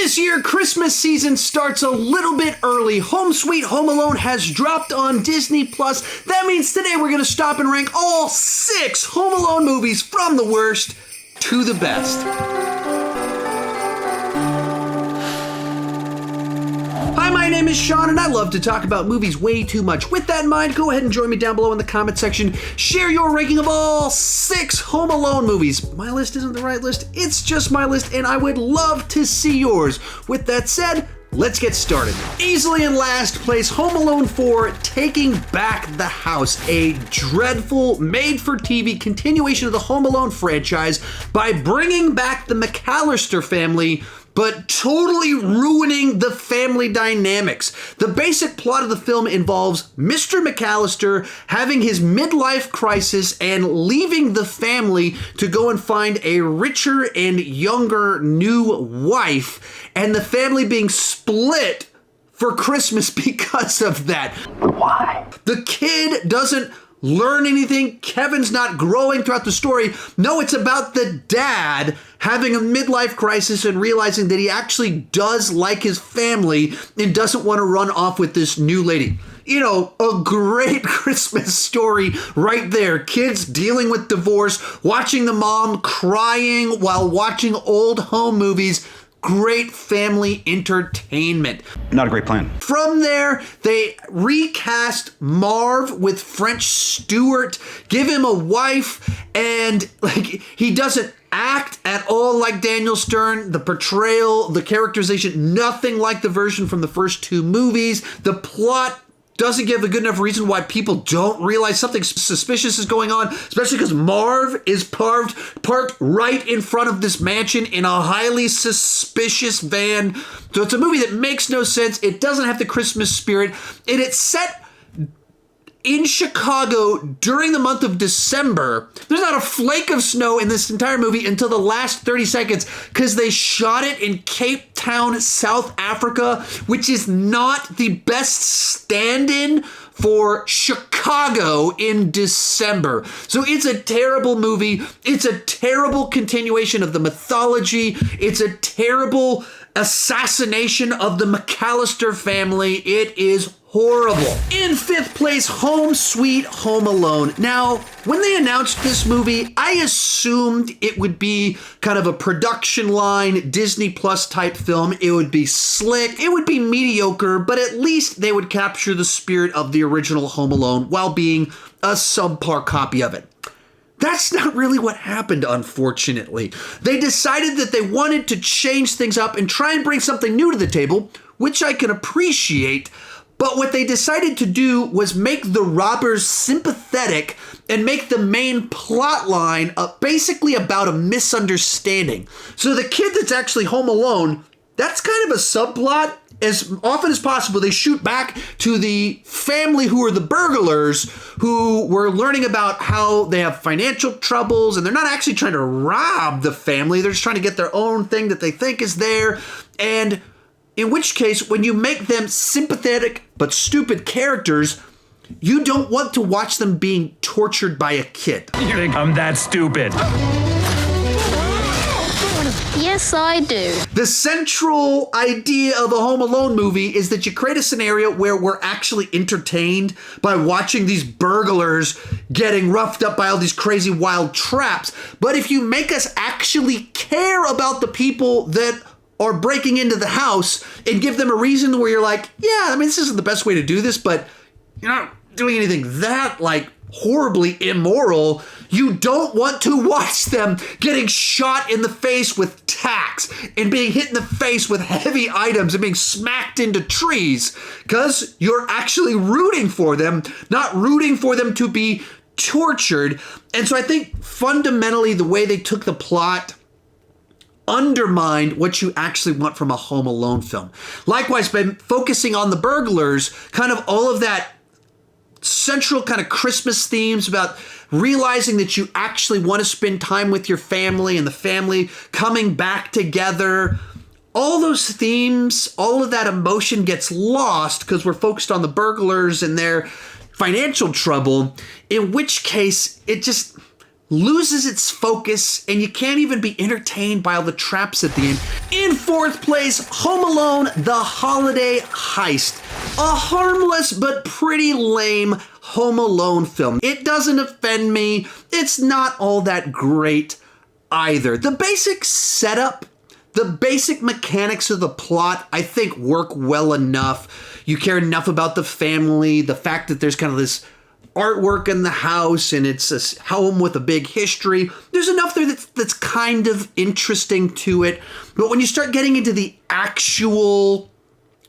This year, Christmas season starts a little bit early. Home Sweet Home Alone has dropped on Disney+. That means today we're going to stop and rank all 6 Home Alone movies from the worst to the best. Hi, my name is Sean, and I love to talk about movies way too much. With that in mind, go ahead and join me down below in the comment section. Share your ranking of all 6 Home Alone movies. My list isn't the right list, it's just my list, and I would love to see yours. With that said, let's get started. Easily in last place, Home Alone 4, Taking Back the House, a dreadful, made-for-TV continuation of the Home Alone franchise by bringing back the McAllister family, but totally ruining the family dynamics. The basic plot of the film involves Mr. McAllister having his midlife crisis and leaving the family to go and find a richer and younger new wife, and the family being split for Christmas because of that. Why? The kid doesn't learn anything. Kevin's not growing throughout the story. No, it's about the dad having a midlife crisis and realizing that he actually does like his family and doesn't want to run off with this new lady. You know, a great Christmas story right there. Kids dealing with divorce, watching the mom crying while watching old home movies. Great family entertainment. Not a great plan. From there, they recast Marv with French Stewart, give him a wife, and he doesn't act at all like Daniel Stern. The portrayal, the characterization, nothing like the version from the first 2 movies. The plot doesn't give a good enough reason why people don't realize something suspicious is going on, especially because Marv is parked right in front of this mansion in a highly suspicious van. So it's a movie that makes no sense. It doesn't have the Christmas spirit, and it's set in Chicago during the month of December. There's not a flake of snow in this entire movie until the last 30 seconds because they shot it in Cape Town, South Africa, which is not the best stand-in for Chicago in December. So it's a terrible movie. It's a terrible continuation of the mythology. It's a terrible assassination of the McAllister family. It is horrible. In 5th place, Home Sweet Home Alone. Now, when they announced this movie, I assumed it would be kind of a production line, Disney Plus type film. It would be slick, it would be mediocre, but at least they would capture the spirit of the original Home Alone while being a subpar copy of it. That's not really what happened, unfortunately. They decided that they wanted to change things up and try and bring something new to the table, which I can appreciate. But what they decided to do was make the robbers sympathetic and make the main plot line basically about a misunderstanding. So the kid that's actually home alone, that's kind of a subplot. As often as possible, they shoot back to the family who are the burglars, who were learning about how they have financial troubles, and they're not actually trying to rob the family. They're just trying to get their own thing that they think is there. And in which case, when you make them sympathetic but stupid characters, you don't want to watch them being tortured by a kid. You think I'm that stupid? Yes, I do. The central idea of a Home Alone movie is that you create a scenario where we're actually entertained by watching these burglars getting roughed up by all these crazy wild traps. But if you make us actually care about the people that are breaking into the house and give them a reason where you're like, yeah, I mean, this isn't the best way to do this, but you're not doing anything that horribly immoral, you don't want to watch them getting shot in the face with tacks and being hit in the face with heavy items and being smacked into trees, because you're actually rooting for them, not rooting for them to be tortured. And so I think fundamentally the way they took the plot undermined what you actually want from a Home Alone film. Likewise, by focusing on the burglars, kind of all of that central kind of Christmas themes about realizing that you actually want to spend time with your family and the family coming back together. All those themes, all of that emotion gets lost because we're focused on the burglars and their financial trouble, in which case it just loses its focus, and you can't even be entertained by all the traps at the end. In fourth place, Home Alone, The Holiday Heist. A harmless but pretty lame Home Alone film. It doesn't offend me. It's not all that great either. The basic setup, the basic mechanics of the plot, I think work well enough. You care enough about the family, the fact that there's kind of this artwork in the house and it's a home with a big history. There's enough there that's kind of interesting to it. But when you start getting into the actual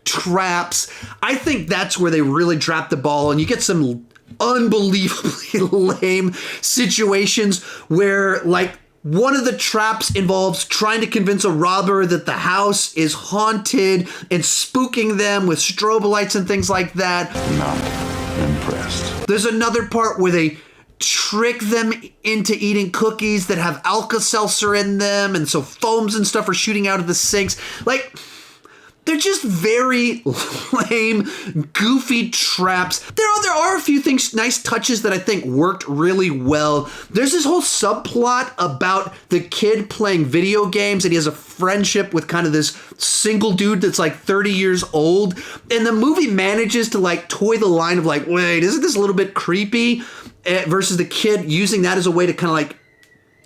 traps, I think that's where they really drop the ball, and you get some unbelievably lame situations where, like, one of the traps involves trying to convince a robber that the house is haunted and spooking them with strobe lights and things like that. Not impressed. There's another part where they trick them into eating cookies that have Alka-Seltzer in them, and so foams and stuff are shooting out of the sinks. Like, they're just very lame, goofy traps. There are a few things, nice touches that I think worked really well. There's this whole subplot about the kid playing video games, and he has a friendship with kind of this single dude that's like 30 years old. And the movie manages to like toy the line of like, wait, isn't this a little bit creepy? Versus the kid using that as a way to kind of like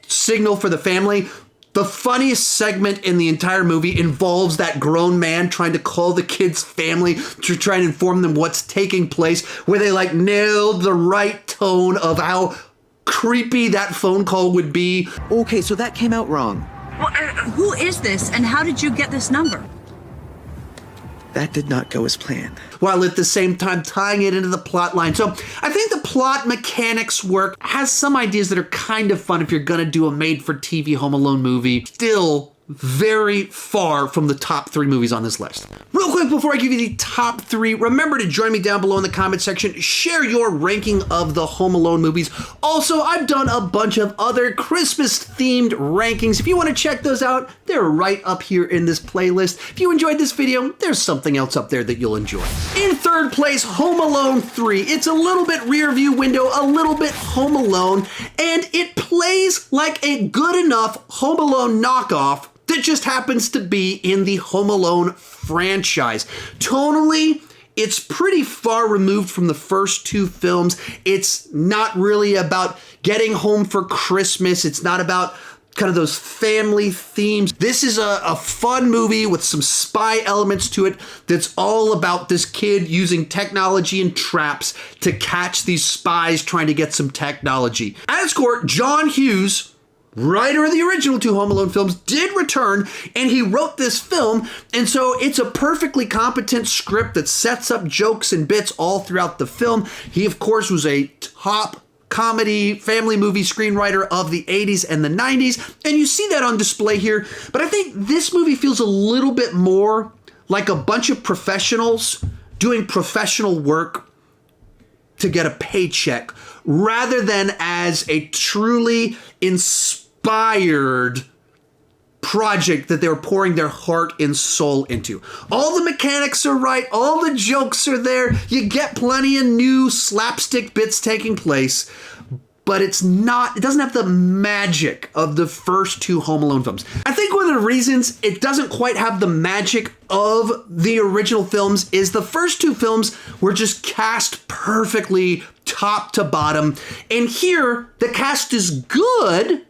signal for the family. The funniest segment in the entire movie involves that grown man trying to call the kid's family to try and inform them what's taking place, where they like nailed the right tone of how creepy that phone call would be. Okay, so that came out wrong. Well, who is this, and how did you get this number? That did not go as planned. While at the same time tying it into the plot line. So I think the plot mechanics work, has some ideas that are kind of fun if you're gonna do a made-for-TV Home Alone movie. Still very far from the top 3 movies on this list. Real quick before I give you the top 3, remember to join me down below in the comment section. Share your ranking of the Home Alone movies. Also, I've done a bunch of other Christmas-themed rankings. If you want to check those out, they're right up here in this playlist. If you enjoyed this video, there's something else up there that you'll enjoy. In third place, Home Alone 3. It's a little bit rear view window, a little bit Home Alone, and it plays like a good enough Home Alone knockoff that just happens to be in the Home Alone franchise. Tonally, it's pretty far removed from the first 2 films. It's not really about getting home for Christmas. It's not about kind of those family themes. This is a fun movie with some spy elements to it that's all about this kid using technology and traps to catch these spies trying to get some technology. At its core, John Hughes, writer of the original 2 Home Alone films, did return, and he wrote this film, and so it's a perfectly competent script that sets up jokes and bits all throughout the film. He, of course, was a top comedy family movie screenwriter of the 80s and the 90s, and you see that on display here. But I think this movie feels a little bit more like a bunch of professionals doing professional work to get a paycheck, rather than as a truly inspired project that they were pouring their heart and soul into. All the mechanics are right, all the jokes are there, you get plenty of new slapstick bits taking place, but it doesn't have the magic of the first 2 Home Alone films. I think one of the reasons it doesn't quite have the magic of the original films is the first 2 films were just cast perfectly top to bottom, and here the cast is good,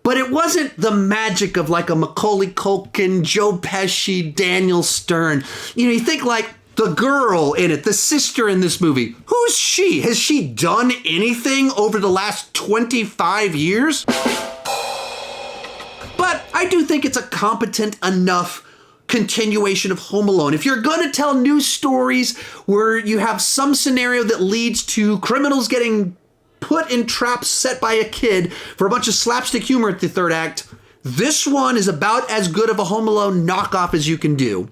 but it wasn't the magic of like a Macaulay Culkin, Joe Pesci, Daniel Stern. You know, you think like the girl in it, the sister in this movie. Who's she? Has she done anything over the last 25 years? But I do think it's a competent enough continuation of Home Alone. If you're gonna tell new stories where you have some scenario that leads to criminals getting put in traps set by a kid for a bunch of slapstick humor at the third act, this one is about as good of a Home Alone knockoff as you can do.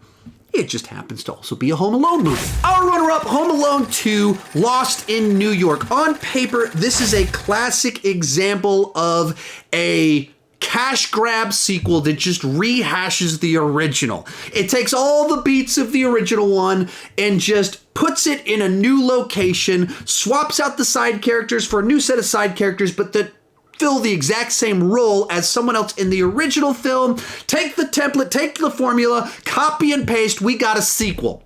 It just happens to also be a Home Alone movie. Our runner-up, Home Alone 2, Lost in New York. On paper, this is a classic example of a cash grab sequel that just rehashes the original. It takes all the beats of the original one and just puts it in a new location, swaps out the side characters for a new set of side characters, but the fill the exact same role as someone else in the original film. Take the template, take the formula, copy and paste, we got a sequel.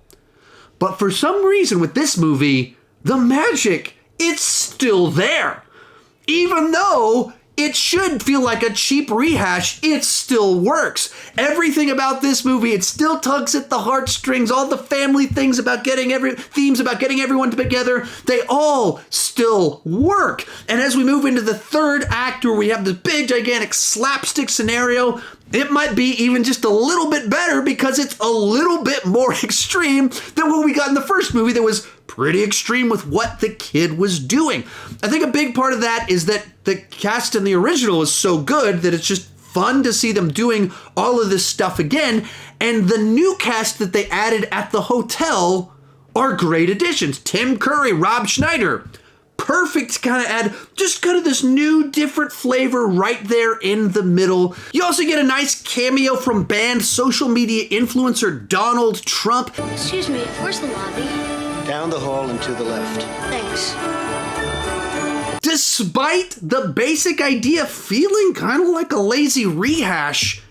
But for some reason with this movie, the magic, it's still there. Even though it should feel like a cheap rehash, it still works. Everything about this movie, it still tugs at the heartstrings. All the family things about themes about getting everyone together, they all still work. And as we move into the third act where we have this big gigantic slapstick scenario, it might be even just a little bit better because it's a little bit more extreme than what we got in the first movie that was pretty extreme with what the kid was doing. I think a big part of that is that the cast in the original is so good that it's just fun to see them doing all of this stuff again. And the new cast that they added at the hotel are great additions. Tim Curry, Rob Schneider. Perfect to kind of add just kind of this new different flavor right there in the middle. You also get a nice cameo from banned social media influencer Donald Trump. Excuse me, where's the lobby? Down the hall and to the left. Thanks. Despite the basic idea feeling kind of like a lazy rehash,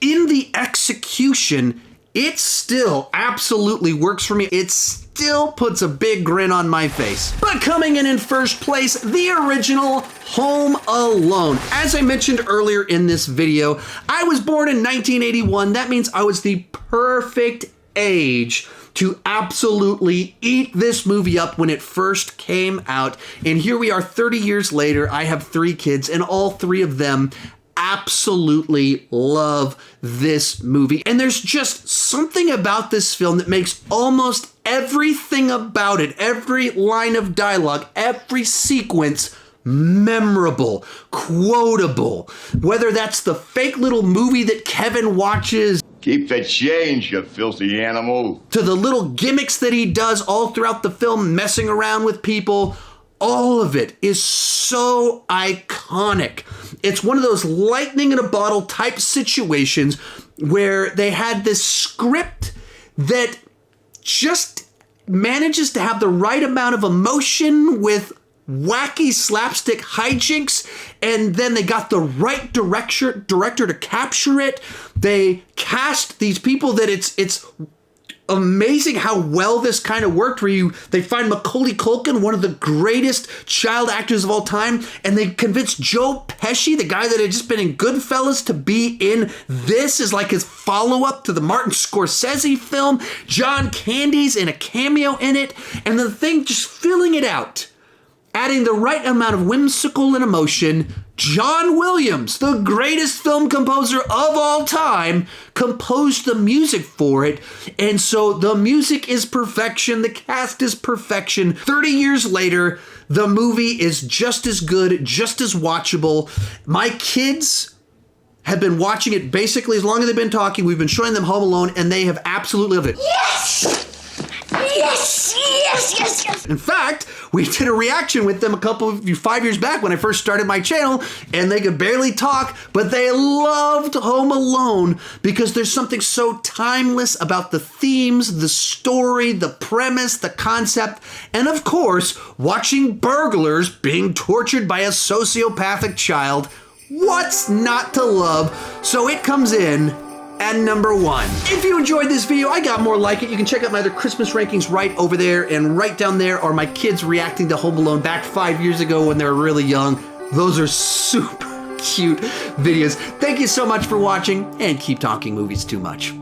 in the execution, it still absolutely works for me. It still puts a big grin on my face. But coming in first place, the original Home Alone. As I mentioned earlier in this video, I was born in 1981. That means I was the perfect age to absolutely eat this movie up when it first came out. And here we are 30 years later. I have 3 kids and all 3 of them absolutely love this movie. And there's just something about this film that makes almost everything about it, every line of dialogue, every sequence memorable, quotable. Whether that's the fake little movie that Kevin watches, Keep the change, you filthy animal. to the little gimmicks that he does all throughout the film, messing around with people, all of it is so iconic. It's one of those lightning in a bottle type situations where they had this script that just manages to have the right amount of emotion with wacky slapstick hijinks, and then they got the right director to capture it. They cast these people that it's amazing how well this kind of worked, where they find Macaulay Culkin, one of the greatest child actors of all time, and they convinced Joe Pesci, the guy that had just been in Goodfellas, to be in this as like his follow-up to the Martin Scorsese film. John Candy's in a cameo in it, and the thing just filling it out, adding the right amount of whimsical and emotion. John Williams, the greatest film composer of all time, composed the music for it. And so the music is perfection. The cast is perfection. 30 years later, the movie is just as good, just as watchable. My kids have been watching it basically as long as they've been talking. We've been showing them Home Alone, and they have absolutely loved it. Yes! Yes! Yes! Yes! Yes! In fact, we did a reaction with them 5 years back when I first started my channel, and they could barely talk, but they loved Home Alone because there's something so timeless about the themes, the story, the premise, the concept, and of course, watching burglars being tortured by a sociopathic child. What's not to love? So it comes in at number 1. If you enjoyed this video, I got more like it. You can check out my other Christmas rankings right over there, and right down there are my kids reacting to Home Alone back 5 years ago when they were really young. Those are super cute videos. Thank you so much for watching, and keep talking movies too much.